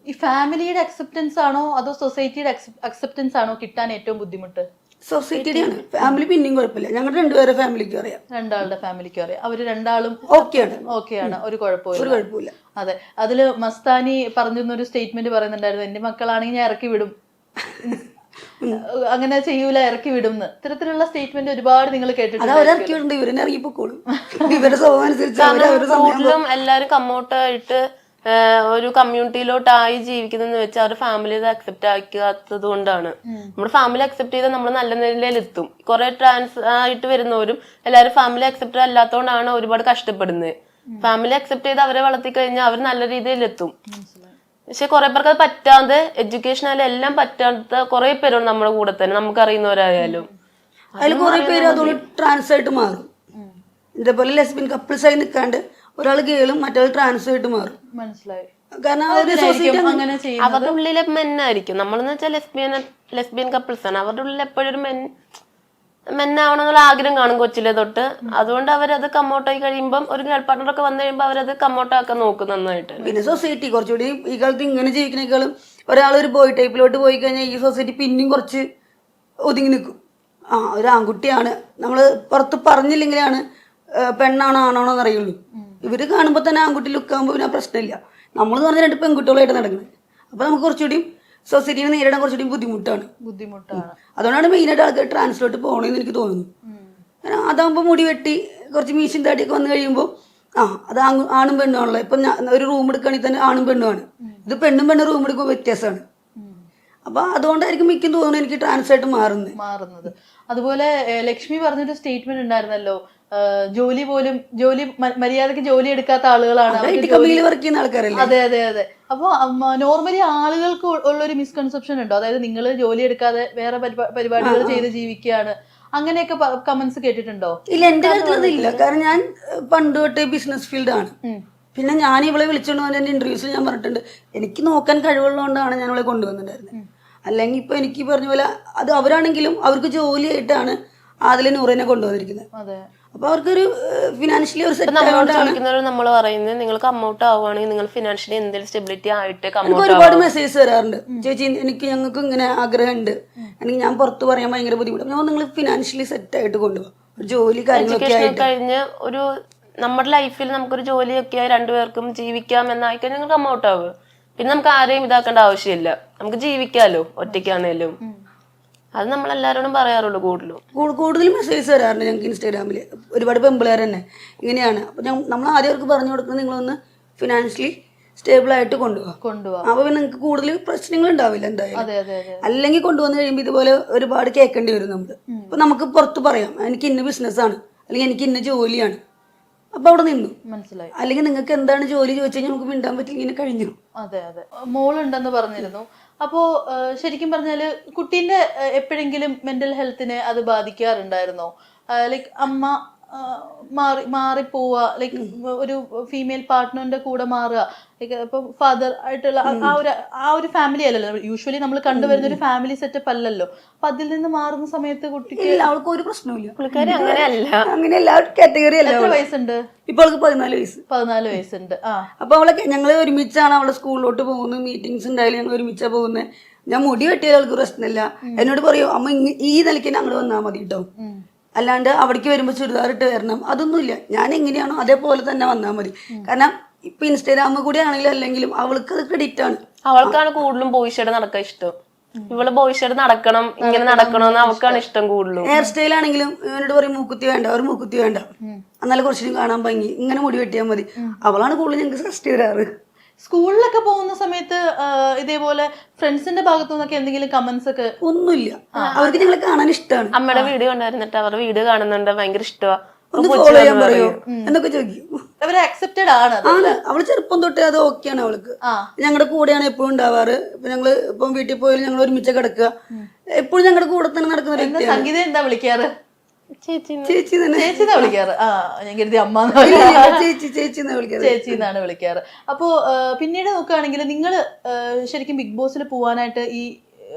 ഈ ഫാമിലിയുടെ അക്സെപ്റ്റൻസ് ആണോ അതോ സൊസൈറ്റിയുടെ അക്സെപ്റ്റൻസ് ആണോ കിട്ടാൻ ഏറ്റവും ബുദ്ധിമുട്ട്? സൊസൈറ്റിയുടെയാണ്. ഫാമിലി പിന്നെയും കുഴപ്പമില്ല, ഞങ്ങളുടെ രണ്ടുപേരെ ഫാമിലിക്ക് അറിയാം. രണ്ടാളുടെ ഫാമിലിക്ക് അറിയാം, അവര് രണ്ടാളും ഓക്കെയാണ്, ഒരു കുഴപ്പമില്ല. അതെ, അതില് മസ്താനി പറഞ്ഞൊരു സ്റ്റേറ്റ്മെന്റ് പറയുന്നുണ്ടായിരുന്നു, എന്റെ മക്കളാണെങ്കിൽ ഞാൻ ഇറക്കി വിടും, അങ്ങനെ ചെയ്യൂല, ഇറക്കി വിടും. ഇത്തരത്തിലുള്ള സ്റ്റേറ്റ്മെന്റ് ഒരുപാട് നിങ്ങൾ കേട്ടിട്ടുണ്ട്. കൂടുതലും എല്ലാരും കമ്മോട്ടായിട്ട് ഒരു കമ്മ്യൂണിറ്റിയിലോട്ടായി ജീവിക്കുന്നെന്ന് വെച്ചാൽ അവരുടെ ഫാമിലി ഇത് അക്സെപ്റ്റ് ആക്കാത്തത് കൊണ്ടാണ്. നമ്മുടെ ഫാമിലി അക്സെപ്റ്റ് ചെയ്താൽ നമ്മൾ നല്ല നിലയിൽ എത്തും. കുറെ ട്രാൻസ് ആയിട്ട് വരുന്നവരും എല്ലാവരും ഫാമിലി അക്സെപ്റ്റ് അല്ലാത്തതുകൊണ്ടാണ് ഒരുപാട് കഷ്ടപ്പെടുന്നത്. ഫാമിലി അക്സെപ്റ്റ് ചെയ്ത് അവരെ വളർത്തി കഴിഞ്ഞാൽ അവർ നല്ല രീതിയിൽ എത്തും. പക്ഷെ കുറെ പേർക്ക് അത് പറ്റാതെ, എഡ്യൂക്കേഷൻ ആയാലും എല്ലാം പറ്റാത്ത കുറെ പേരുണ്ട് നമ്മുടെ കൂടെ തന്നെ, നമുക്ക് അറിയുന്നവരായാലും. അതിൽ കുറെ പേര് അതുകൊണ്ട് ട്രാൻസ് ആയിട്ട് മാറും. ഇതേപോലെ ലെസ്ബിയൻ കപ്പിൾസ് ആയി നിൽക്കാണ്ട് ഒരാൾ ഗേളും മറ്റൊരാൾ ട്രാൻസ് ആയിട്ട് മാറും. മനസ്സിലായി. കാരണം അവരുടെ ഉള്ളിലെ മെന്നായിരിക്കും. നമ്മളെന്ന് വെച്ചാൽ ലെസ്ബിയൻ കപ്പിൾസ് ആണ്, അവരുടെ ഉള്ളിൽ എപ്പോഴും ഒരു മെന്നാവണമെന്നുള്ള ആഗ്രഹം കാണും കൊച്ചിലെ തൊട്ട്. അതുകൊണ്ട് അവരത് കമ്മോട്ടായി കഴിയുമ്പോൾ ഒരു ഗേൾ പാർട്ണർ ഒക്കെ വന്നു കഴിയുമ്പോൾ അവരത് കമ്മോട്ടാക്കാൻ നോക്കും നന്നായിട്ട്. പിന്നെ സൊസൈറ്റി കുറച്ചുകൂടി ഈ കാലത്ത് ഇങ്ങനെ ജീവിക്കണേക്കാളും ഒരാൾ ഒരു ബോയ് ടൈപ്പിലോട്ട് പോയി കഴിഞ്ഞാൽ ഈ സൊസൈറ്റി പിന്നെയും കുറച്ച് ഒതുങ്ങി നിൽക്കും. ഒരു ആൺകുട്ടിയാണ്, നമ്മൾ പുറത്ത് പറഞ്ഞില്ലെങ്കിലാണ് പെണ്ണാണോ ആണാണോ എന്നറിയുള്ളൂ. ഇവര് കാണുമ്പോൾ തന്നെ ആൺകുട്ടി ലുക്കാകുമ്പോൾ പിന്നെ പ്രശ്നമില്ല. നമ്മളെന്ന് പറഞ്ഞാൽ രണ്ട് പെൺകുട്ടികളായിട്ട് നടക്കുന്നത്. അപ്പോൾ നമുക്ക് കുറച്ചുകൂടി സൊസൈറ്റിനെ നേരിടാൻ കുറച്ചുകൂടി ബുദ്ധിമുട്ടാണ്. അതുകൊണ്ടാണ് മെയിനായിട്ട് ആൾക്കാർ ട്രാൻസ്ലോട്ട് പോകണമെന്ന് എനിക്ക് തോന്നുന്നു. അതാകുമ്പോൾ മുടി വെട്ടി കുറച്ച് മീശും താടിയൊക്കെ വന്നു കഴിയുമ്പോൾ അത് ആണും പെണ്ണുമാണല്ലോ. ഇപ്പം ഒരു റൂം എടുക്കുകയാണെങ്കിൽ തന്നെ ആണും പെണ്ണുമാണ്. ഇത് പെണ്ണും റൂം എടുക്കുമ്പോൾ വ്യത്യാസമാണ്. അപ്പൊ അതുകൊണ്ടായിരിക്കും മിക്കും തോന്നുന്നു എനിക്ക് ട്രാൻസ് ആയിട്ട് മാറുന്നത്. അതുപോലെ ലക്ഷ്മി പറഞ്ഞൊരു സ്റ്റേറ്റ്മെന്റ് ഉണ്ടായിരുന്നല്ലോ, ജോലി മര്യാദക്ക് ജോലി എടുക്കാത്ത ആളുകളാണ്. അതെ അതെ അതെ. അപ്പൊ നോർമലി ആളുകൾക്ക് ഉള്ളൊരു മിസ്കൺസെപ്ഷൻ ഉണ്ടോ? അതായത് നിങ്ങൾ ജോലി എടുക്കാതെ വേറെ പരിപാടികൾ ചെയ്ത് ജീവിക്കുകയാണ്, അങ്ങനെയൊക്കെ കമന്റ്സ് കേട്ടിട്ടുണ്ടോ? ഇല്ല, എന്റെ കാര്യത്തിലൊന്നുമില്ല. കാരണം ഞാൻ പണ്ട് തൊട്ടേ ബിസിനസ് ഫീൽഡാണ്. പിന്നെ ഞാൻ ഇവളെ വിളിച്ചോണ്ട് വന്ന എന്റെ ഇന്റർവ്യൂസിൽ ഞാൻ പറഞ്ഞിട്ടുണ്ട്, എനിക്ക് നോക്കാൻ കഴിവുള്ളതുകൊണ്ടാണ് ഞാൻ ഇവളെ കൊണ്ടുവന്നിട്ടുണ്ടായിരുന്നത്. അല്ലെങ്കിൽ ഇപ്പൊ എനിക്ക് പറഞ്ഞ പോലെ അത് അവരാണെങ്കിലും അവർക്ക് ജോലിയായിട്ടാണ് അതിലെ നൂറിനെ കൊണ്ടുവന്നിരിക്കുന്നത്. അപ്പൊ അവർക്കൊരു ഫിനാൻഷ്യലി ഒരു നമ്മൾ പറയുന്നത്, നിങ്ങൾക്ക് കമ്മൗട്ട് ആവുകയാണെങ്കിൽ നിങ്ങൾ ഫിനാൻഷ്യലി എന്തെങ്കിലും സ്റ്റെബിലിറ്റി ആയിട്ട്. ഒരുപാട് മെസ്സേജ് വരാറുണ്ട്, ചേച്ചി ഞങ്ങൾക്ക് ഇങ്ങനെ ആഗ്രഹമുണ്ട്, എനിക്ക് ഞാൻ പുറത്ത് പറയാൻ ഭയങ്കര ബുദ്ധിമുട്ടാണ്, നിങ്ങൾ ഫിനാൻഷ്യലി സെറ്റ് ആയിട്ട് കൊണ്ടുപോകാം, ജോലി കാര്യങ്ങളൊക്കെ കഴിഞ്ഞ് ഒരു നമ്മുടെ ലൈഫിൽ നമുക്കൊരു ജോലിയൊക്കെ ആയി രണ്ടുപേർക്കും ജീവിക്കാം എന്നായിക്കഴിഞ്ഞാൽ നിങ്ങൾ കമ്മൗട്ട് ആവുക. പിന്നെ നമുക്ക് ആരെയും ഇതാക്കേണ്ട ആവശ്യമില്ല, നമുക്ക് ജീവിക്കാലോ ഒറ്റയ്ക്കാണേലും. അത് നമ്മളെല്ലാവരോടും പറയാറുള്ളൂ. കൂടുതൽ മെസ്സേജ് വരാറുണ്ട് ഞങ്ങൾക്ക് ഇൻസ്റ്റാഗ്രാമിൽ. ഒരുപാട് പെമ്പിളേർ തന്നെ ഇങ്ങനെയാണ്. അപ്പൊ നമ്മൾ ആദ്യം അവർക്ക് പറഞ്ഞു കൊടുക്കുന്നത്, നിങ്ങളൊന്ന് ഫിനാൻഷ്യലി സ്റ്റേബിൾ ആയിട്ട് കൊണ്ടുപോകാം. അപ്പൊ പിന്നെ നിങ്ങൾക്ക് കൂടുതൽ പ്രശ്നങ്ങൾ ഉണ്ടാവില്ല എന്തായാലും. അല്ലെങ്കിൽ കൊണ്ടുവന്ന് കഴിയുമ്പോൾ ഇതുപോലെ ഒരുപാട് കേൾക്കേണ്ടി വരും നമ്മള്. അപ്പൊ നമുക്ക് പുറത്ത് പറയാം, എനിക്ക് ഇന്ന ബിസിനസ്സാണ്, അല്ലെങ്കിൽ എനിക്ക് ഇന്ന ജോലിയാണ്. അപ്പൊ അവിടെ നിന്നു മനസ്സിലായി. അല്ലെങ്കിൽ നിങ്ങൾക്ക് എന്താണ് ജോലി ചോദിച്ചു കഴിഞ്ഞാൽ നമുക്ക് മിണ്ടാൻ പറ്റില്ല, ഇങ്ങനെ കഴിഞ്ഞു. അതെ അതെ. മോളുണ്ടെന്ന് പറഞ്ഞിരുന്നു. അപ്പോ ശരിക്കും പറഞ്ഞാല് കുട്ടീന്റെ എപ്പോഴെങ്കിലും മെന്റൽ ഹെൽത്തിനെ അത് ബാധിക്കാറുണ്ടായിരുന്നോ? ലൈക്ക് അമ്മ മാറിപ്പോവുക, ലൈക്ക് ഒരു ഫീമെയിൽ പാർട്ട്ണറിന്റെ കൂടെ മാറുക, ലൈക്ക് ഇപ്പൊ ഫാദർ ആയിട്ടുള്ള ആ ഒരു ഫാമിലി അല്ലല്ലോ യൂഷ്വലി നമ്മൾ കണ്ടുവരുന്ന ഒരു ഫാമിലി സെറ്റപ്പ് അല്ലല്ലോ. അപ്പൊ അതിൽ നിന്ന് മാറുന്ന സമയത്ത് കുട്ടിക്ക് അവൾക്ക് ഒരു പ്രശ്നമില്ല. അങ്ങനെയല്ല, കാറ്റഗറി അല്ല. എത്ര വയസ്സുണ്ട് ഇപ്പൊ അവൾക്ക് 14 വയസ്സുണ്ട്. അപ്പൊ അവളെ ഞങ്ങള് ഒരുമിച്ചാണ് അവളെ സ്കൂളിലോട്ട് പോകുന്നത്, മീറ്റിംഗ്സ് ഉണ്ടായാലും ഞങ്ങൾ ഒരുമിച്ചാ പോകുന്നത്. ഞാൻ മുടി വെട്ടിയാൽ അവൾക്ക് പ്രശ്നമില്ല. എന്നോട് പറയും, അമ്മ ഈ നിലയ്ക്ക് അങ്ങോട്ട് വന്നാൽ മതി കേട്ടോ, അല്ലാണ്ട് അവിടേക്ക് വരുമ്പോൾ ചുരിദാർ ഇട്ട് വരണം, അതൊന്നുമില്ല. ഞാൻ എങ്ങനെയാണോ അതേപോലെ തന്നെ വന്നാൽ മതി. കാരണം ഇപ്പൊ ഇൻസ്റ്റാഗ്രാമിൽ കൂടി ആണെങ്കിലും അല്ലെങ്കിലും അവൾക്ക് അത് ക്രെഡിറ്റ് ആണ്. അവൾക്കാണ് കൂടുതലും ബോയ്സ് നടക്കാൻ ഇഷ്ടം. ഇവള് ബോയ്സ് നടക്കണം, ഇങ്ങനെ നടക്കണമെന്ന് അവൾക്കാണ് ഇഷ്ടം കൂടുതലും. ഹെയർ സ്റ്റൈൽ ആണെങ്കിലും എന്നോട് പറയും മൂക്കുത്തി വേണ്ട, ഒരു മൂക്കുത്തി വേണ്ട, എന്നാലും കുറച്ചും കാണാൻ ഭംഗി, ഇങ്ങനെ മുടി വെട്ടിയാൽ മതി. അവളാണ് കൂടുതൽ ഞങ്ങൾക്ക് സജസ്റ്റ് ചെയ്യാറ്. സ്കൂളിലൊക്കെ പോകുന്ന സമയത്ത് ഇതേപോലെ ഫ്രണ്ട്സിന്റെ ഭാഗത്തു നിന്നൊക്കെ എന്തെങ്കിലും കമന്റ്സ് ഒക്കെ? ഒന്നുമില്ല, അവർക്ക് ഞങ്ങളെ കാണാൻ ഇഷ്ടമാണ്. അമ്മയുടെ വീഡിയോ കണ്ടായിരുന്നിട്ട് അവരുടെ വീഡിയോ കാണുന്നുണ്ട്, ഭയങ്കര ഇഷ്ടമാണ്, ഒന്ന് ഫോളോ ചെയ്യാൻ പറയോ എന്നൊക്കെ ചോദിക്കും. അവര് അക്സെപ്റ്റഡ് ആണ്. അവള് ചെറുപ്പം തൊട്ടേ അത് ഓക്കെയാണ്. അവൾക്ക് ഞങ്ങളുടെ കൂടെയാണ് എപ്പോഴും ഉണ്ടാവാറ്. ഇപ്പൊ ഞങ്ങള് ഇപ്പം വീട്ടിൽ പോയാലും ഞങ്ങൾ ഒരുമിച്ച് കിടക്കുക, എപ്പോഴും ഞങ്ങളുടെ കൂടെ തന്നെ നടക്കുന്ന. സംഗീത എന്താ വിളിക്കാറ്? ചേച്ചി തന്നെ. ചേച്ചിന്നാ വിളിക്കാറ്. ഞാൻ കരുതി അമ്മ. ചേച്ചിന്നാണ് വിളിക്കാറ്. അപ്പോ പിന്നീട് നോക്കുകയാണെങ്കിൽ നിങ്ങൾ ശരിക്കും ബിഗ് ബോസിൽ പോവാനായിട്ട് ഈ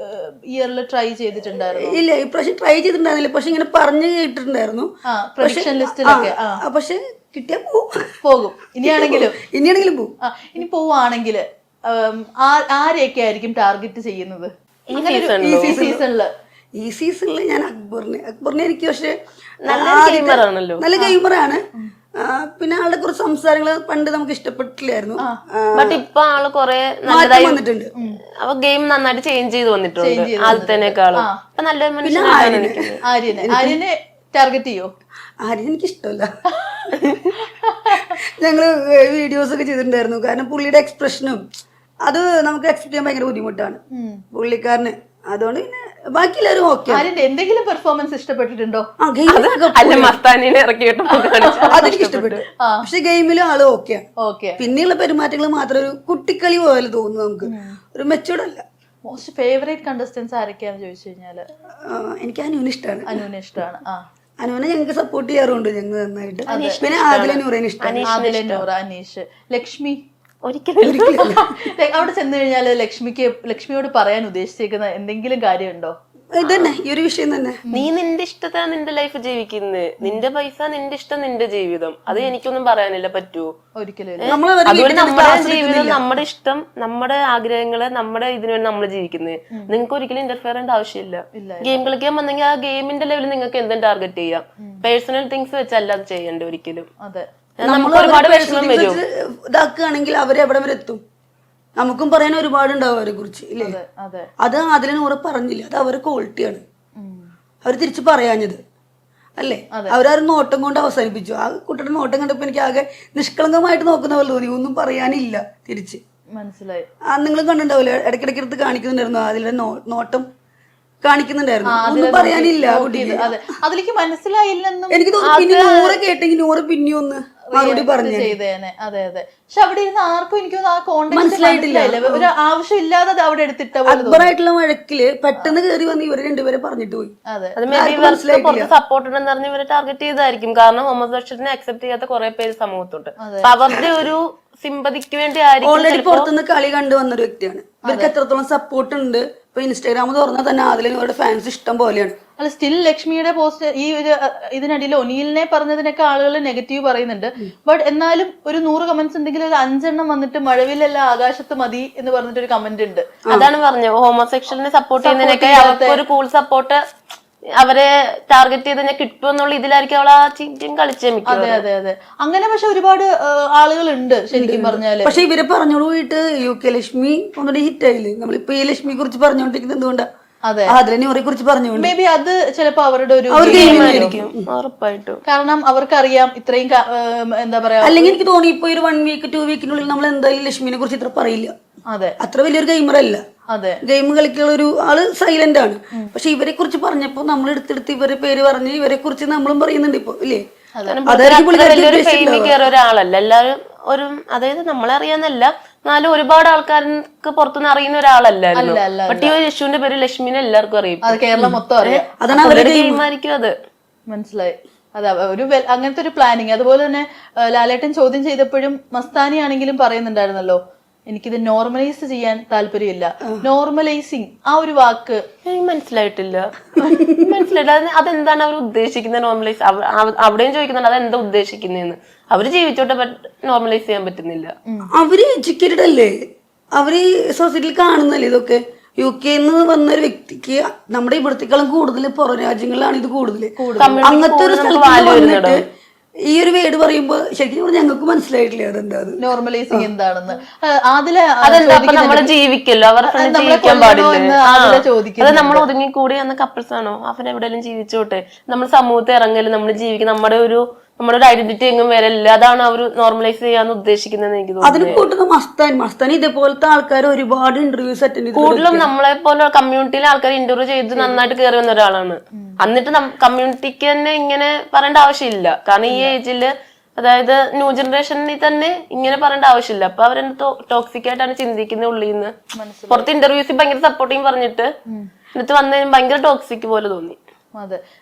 ഇയറിൽ ട്രൈ ചെയ്തിട്ടുണ്ടായിരുന്നു? ഇല്ല, ഇപ്രാവശ്യം ട്രൈ ചെയ്തിട്ടുണ്ടായിരുന്നില്ല. പക്ഷെ ഇങ്ങനെ പറഞ്ഞു കേട്ടിട്ടുണ്ടായിരുന്നു പ്രൊഡിക്ഷൻ ലിസ്റ്റിലൊക്കെ. പക്ഷെ കിട്ടിയാ പോകും. ഇനിയാണെങ്കിലും പോകും. ഇനി പോവാണെങ്കിൽ ആരെയൊക്കെ ആയിരിക്കും ടാർഗറ്റ് ചെയ്യുന്നത് ഈ സീസണില്? ഈ സീസണിൽ ഞാൻ അക്ബറിനെ എനിക്ക് പക്ഷെ ഗെയിമറാണല്ലോ. നല്ല ഗെയിമറാണ്. പിന്നെ ആളുടെ കുറച്ച് സംസാരങ്ങൾ പണ്ട് നമുക്ക് ഇഷ്ടപ്പെട്ടില്ലായിരുന്നു. ബട്ട് ഇപ്പൊ ആള് കൊറേ മാറ്റം വന്നിട്ടുണ്ട്. അപ്പൊ ഗെയിം നന്നായിട്ട് ചേഞ്ച് ചെയ്ത് വന്നിട്ടുണ്ട് ആദ്യത്തേനേക്കാളും. അപ്പൊ നല്ലൊരു മനുഷ്യനാണ്. ആര്യനെ ടാർഗറ്റ് ചെയ്യോ? ആര്യൻ എനിക്ക് ഇഷ്ടമല്ല. ഞങ്ങള് വീഡിയോസ് ഒക്കെ ചെയ്തിട്ടുണ്ടായിരുന്നു. കാരണം പുള്ളിയുടെ എക്സ്പ്രഷനും അത് നമുക്ക് അക്സെപ്റ്റ് ചെയ്യാൻ ഭയങ്കര ബുദ്ധിമുട്ടാണ് പുള്ളിക്കാരന്. അതുകൊണ്ട് പിന്നെ ബാക്കി എല്ലാവരും ഓക്കെ. ആര്യന്റെ എന്തെങ്കിലും പെർഫോമൻസ് ഇഷ്ടപ്പെട്ടിട്ടുണ്ടോ? അതെനിക്ക് ഇഷ്ടപ്പെട്ടു. പക്ഷെ ഗെയിമിലും ആള് ഓക്കെയാണ്. പിന്നെയുള്ള പെരുമാറ്റങ്ങൾ മാത്രം ഒരു കുട്ടിക്കളി പോലെ തോന്നുന്നു നമുക്ക്. ഒരു മെച്ചൂർഡ് അല്ല. മോസ്റ്റ് ഫേവറേറ്റ് കണ്ടസ്റ്റൻസ് ആരൊക്കെയാന്ന് ചോദിച്ചു കഴിഞ്ഞാല് എനിക്ക് അനുവിനെ ഇഷ്ടമാണ്. അനുവിനെ ഇഷ്ടമാണ്. അനുവിനെ ഞങ്ങൾക്ക് സപ്പോർട്ട് ചെയ്യാറുണ്ട് ഞങ്ങൾ നന്നായിട്ട്. പിന്നെ ആദില നൂറേനെ ഇഷ്ടമാണ്. ആദില നൂറ, അനീഷ്, ലക്ഷ്മി. ഒരിക്കലും അവിടെ ചെന്ന് കഴിഞ്ഞാല് ലക്ഷ്മിയോട് പറയാൻ ഉദ്ദേശിച്ചിരിക്കുന്ന എന്തെങ്കിലും കാര്യമുണ്ടോ? ഇതന്നെ ഈ ഒരു വിഷയം തന്നെ. നീ നിന്റെ ഇഷ്ടത്താണ് നിന്റെ ലൈഫ് ജീവിക്കുന്നത്. നിന്റെ പൈസ, നിന്റെ ഇഷ്ടം, നിന്റെ ജീവിതം. അത് എനിക്കൊന്നും പറയാനില്ല. പറ്റുമോ? ഒരിക്കലും. അതുകൊണ്ട് നമ്മുടെ ജീവിതം, നമ്മുടെ ഇഷ്ടം, നമ്മുടെ ആഗ്രഹങ്ങള്, നമ്മുടെ ഇതിനു വേണ്ടി നമ്മൾ ജീവിക്കുന്നത്. നിങ്ങൾക്ക് ഒരിക്കലും ഇന്റർഫിയർ ചെയ്യേണ്ട ആവശ്യമില്ല. ഗെയിം കളിക്കാൻ വന്നെങ്കിൽ ആ ഗെയിമിന്റെ ലെവലിൽ നിങ്ങൾക്ക് എന്തും ടാർഗറ്റ് ചെയ്യാം. പേഴ്സണൽ തിങ്സ് വെച്ചല്ല അത് ചെയ്യണ്ട ഒരിക്കലും. അതെ, നമുക്ക് ഒരുപാട് വിഷമം വരും. ഇതാക്കുകയാണെങ്കിൽ അവരെ എവിടെ വരെ എത്തും? നമുക്കും പറയാൻ ഒരുപാട് ഉണ്ടാവും അവരെ കുറിച്ച് ഇല്ലേ? അത് അതിലെ നൂറ് പറഞ്ഞില്ല. അത് അവരുടെ ക്വാളിറ്റിയാണ്. അവർ തിരിച്ചു പറയാഞ്ഞത് അല്ലേ? അവരൊരു നോട്ടം കൊണ്ട് അവസാനിപ്പിച്ചു. ആ കുട്ടിയുടെ നോട്ടം കണ്ടപ്പോ എനിക്ക് ആകെ നിഷ്കളങ്കമായിട്ട് നോക്കുന്ന പോലെ തോന്നി. ഒന്നും പറയാനില്ല തിരിച്ച്. മനസ്സിലായി. നിങ്ങൾ കണ്ടിട്ടുണ്ടാവില്ലേ, ഇടയ്ക്കിടയ്ക്ക് എടുത്ത് കാണിക്കുന്നുണ്ടായിരുന്നു. അതിലെ നോട്ടം കാണിക്കുന്നുണ്ടായിരുന്നു. ഒന്നും പറയാനില്ല കുട്ടിക്ക്. അതിലേക്ക് മനസ്സിലായില്ലെന്നും എനിക്ക് തോന്നുന്നു. പിന്നെ നൂറ് കേട്ടെങ്കിൽ നൂറ് പിന്നെ ഒന്ന് മറുപടി പറഞ്ഞു ചെയ്തേനെ. അതെ അതെ. പക്ഷെ അവിടെ ഇരുന്ന് ആർക്കും എനിക്ക് ആ കോണ്ടാക്ട് മനസ്സിലായിട്ടില്ല. ഒരു ആവശ്യമില്ലാതെ അത് അവിടെ എടുത്തിട്ട അക്ബറായിട്ടുള്ള വഴക്കില് പെട്ടെന്ന് കയറി വന്ന് ഇവര് രണ്ടുപേരെ പറഞ്ഞിട്ട് പോയി. അത് മേ ബി ഇവർക്ക് പുറത്ത് സപ്പോർട്ട് ഉണ്ടെന്ന് പറഞ്ഞ് ഇവരെ ടാർഗറ്റ് ചെയ്തായിരിക്കും. കാരണം ഹോമോസെക്ഷലിനെ അക്സെപ്റ്റ് ചെയ്യാത്ത കുറെ പേര് സമൂഹത്തുണ്ട്. അപ്പൊ അവരുടെ ഒരു സിമ്പതിക്ക് വേണ്ടി ഓൾറെഡി പുറത്തുനിന്ന് കളി കണ്ടു വന്നൊരു വ്യക്തിയാണ്. ഇവർക്ക് എത്രത്തോളം സപ്പോർട്ട് ഉണ്ട്. ഇപ്പൊ ഇൻസ്റ്റാഗ്രാം തുറന്നാൽ തന്നെ അതിലും ഇവരുടെ ഫാൻസ് ഇഷ്ടം പോലെയാണ്. അല്ല, സ്റ്റിൽ ലക്ഷ്മിയുടെ പോസ്റ്റ് ഈ ഒരു ഇതിനിടയിൽ ഒനീലിനെ പറഞ്ഞതിനൊക്കെ ആളുകൾ നെഗറ്റീവ് പറയുന്നുണ്ട്. ബട്ട് എന്നാലും ഒരു 100 കമന്റ്സ് ഉണ്ടെങ്കിൽ ഒരു 5 വന്നിട്ട് മഴവിലല്ല ആകാശത്ത് മതി എന്ന് പറഞ്ഞിട്ടൊരു കമന്റ് ഉണ്ട്. അതാണ് പറഞ്ഞത്, ഹോമോസെക്ഷലിനെ സപ്പോർട്ട് ചെയ്യുന്നതിനൊക്കെ അവർക്ക് ഒരു കൂൾ സപ്പോർട്ട് അവരെ ടാർഗറ്റ് ചെയ്ത് കിട്ടുമെന്നുള്ള ഇതിലായിരിക്കും അവൾ ആ ചീറ്റും കളിച്ചേ. അതെ അതെ അതെ. അങ്ങനെ പക്ഷെ ഒരുപാട് ആളുകൾ ഉണ്ട് ശരിക്കും പറഞ്ഞാല്. പക്ഷെ ഇവരെ പറഞ്ഞോട് പോയിട്ട് UK ലക്ഷ്മി ഒന്നുകൂടി ഹിറ്റ് ആയില്ലേ? നമ്മളിപ്പോ ഈ ലക്ഷ്മിയെ കുറിച്ച് പറഞ്ഞുകൊണ്ടിരിക്കുന്നത് എന്തുകൊണ്ടാ? അതിനെ കുറിച്ച് പറഞ്ഞു. മേ ബി അത് ചിലപ്പോ അവരുടെ ഒരു ഉറപ്പായിട്ടും. കാരണം അവർക്കറിയാം ഇത്രയും എന്താ പറയാ. അല്ലെങ്കിൽ എനിക്ക് തോന്നി ഇപ്പൊ ഒരു 1 വീക്ക് 2 വീക്കിനുള്ളിൽ നമ്മൾ എന്തായാലും ലക്ഷ്മിനെ കുറിച്ച് ഇത്ര പറയില്ല. അതെ, അത്ര വലിയൊരു ഗെയിമറല്ല. അതെ, ഗെയിം കളിക്കുന്ന ഒരു ആള് സൈലന്റ് ആണ്. പക്ഷെ ഇവരെ കുറിച്ച് പറഞ്ഞപ്പോ നമ്മൾ എടുത്തെടുത്ത് ഇവരെ പേര് പറഞ്ഞ് ഇവരെ കുറിച്ച് നമ്മളും പറയുന്നുണ്ട് ഇപ്പൊ ഇല്ലേ? ഒരാളല്ല എല്ലാരും ഒരു, അതായത് നമ്മളറിയാന്നല്ല, എന്നാലും ഒരുപാട് ആൾക്കാർക്ക് പുറത്തുനിന്ന് അറിയുന്ന ഒരാളല്ലായിരുന്നു. ബട്ട് ഈ യശുവിന്റെ പേര് ലക്ഷ്മിനെ എല്ലാവർക്കും അറിയും. കേരളം മൊത്തം അറിയാം. അതാണ് അവരുടെ ഗെയിമായിരിക്കും അത്. മനസ്സിലായി. അതെ, ഒരു അങ്ങനത്തെ ഒരു പ്ലാനിങ്. അതുപോലെ തന്നെ ലാലേട്ടൻ ചോദ്യം ചെയ്തപ്പോഴും മസ്താനി ആണെങ്കിലും പറയുന്നുണ്ടായിരുന്നല്ലോ, എനിക്കിത് നോർമലൈസ് ചെയ്യാൻ താല്പര്യമില്ല. നോർമലൈസിങ് ആ ഒരു വാക്ക് എനിക്ക് മനസ്സിലായിട്ടില്ല. അതെന്താണ് അവർ ഉദ്ദേശിക്കുന്നത്? നോർമലൈസ് അവിടെയും ചോദിക്കുന്നുണ്ട് അതെന്താ ഉദ്ദേശിക്കുന്നതെന്ന്. അവര് ജീവിച്ചോട്ടെ, നോർമലൈസ് ചെയ്യാൻ പറ്റുന്നില്ല. അവര് എഡ്യൂക്കേറ്റഡ് അല്ലേ? അവര് സൊസൈറ്റിയിൽ കാണുന്നല്ലേ ഇതൊക്കെ? UK എന്ന് വന്ന ഒരു വ്യക്തിക്ക് നമ്മുടെ ഇവിടത്തേക്കാളും കൂടുതൽ പുറം രാജ്യങ്ങളിലാണ് ഇത് കൂടുതൽ. അങ്ങനത്തെ ഒരു സ്ഥലത്ത് വന്നിട്ട് ഈ ഒരു വേർഡ് പറയുമ്പോ ശരിക്കും ഞങ്ങൾക്ക് മനസ്സിലായിട്ടില്ല അതെന്താ നോർമലൈസിങ് എന്താണെന്ന്. നമ്മള് ജീവിക്കല്ലോ, അവർ ജീവിക്കാൻ പാടില്ല. അത് നമ്മൾ ഒതുങ്ങിക്കൂടി എന്ന കപ്പിൾസ് ആണോ? അവരെവിടെയെങ്കിലും ജീവിച്ചോട്ടെ. നമ്മൾ സമൂഹത്തിൽ ഇറങ്ങല്, നമ്മൾ ജീവിക്കും, നമ്മുടെ ഒരു ഐഡന്റിറ്റി എങ്ങും വരല്ല. അതാണ് അവർ നോർമലൈസ് ചെയ്യാന്ന് ഉദ്ദേശിക്കുന്നത് എനിക്ക് തോന്നുന്നു. അതിന് കൂട്ടുന്ന മസ്താനി ഇതേപോലത്തെ ആൾക്കാർ ഒരുപാട് ഇന്റർവ്യൂസ് അറ്റൻഡ് ചെയ്തു. കൂടുതലും നമ്മളെ പോലെ കമ്മ്യൂണിറ്റിയിലെ ആൾക്കാർ ഇന്റർവ്യൂ ചെയ്ത് നന്നായിട്ട് കയറി വന്ന ഒരാളാണ്. എന്നിട്ട് കമ്മ്യൂണിറ്റിക്ക് തന്നെ ഇങ്ങനെ പറയേണ്ട ആവശ്യമില്ല. കാരണം ഈ ഏജില്, അതായത് ന്യൂ ജനറേഷനിൽ തന്നെ ഇങ്ങനെ പറയേണ്ട ആവശ്യമില്ല. അപ്പൊ അവരെന്ത് ടോക്സിക് ആയിട്ടാണ് ചിന്തിക്കുന്നത് ഉള്ളിൽ നിന്ന്. പുറത്ത് ഇന്റർവ്യൂസിൽ ഭയങ്കര സപ്പോർട്ടിങ് പറഞ്ഞിട്ട് എന്നിട്ട് വന്നതിന് ഭയങ്കര ടോക്സിക് പോലെ തോന്നി. അതെ,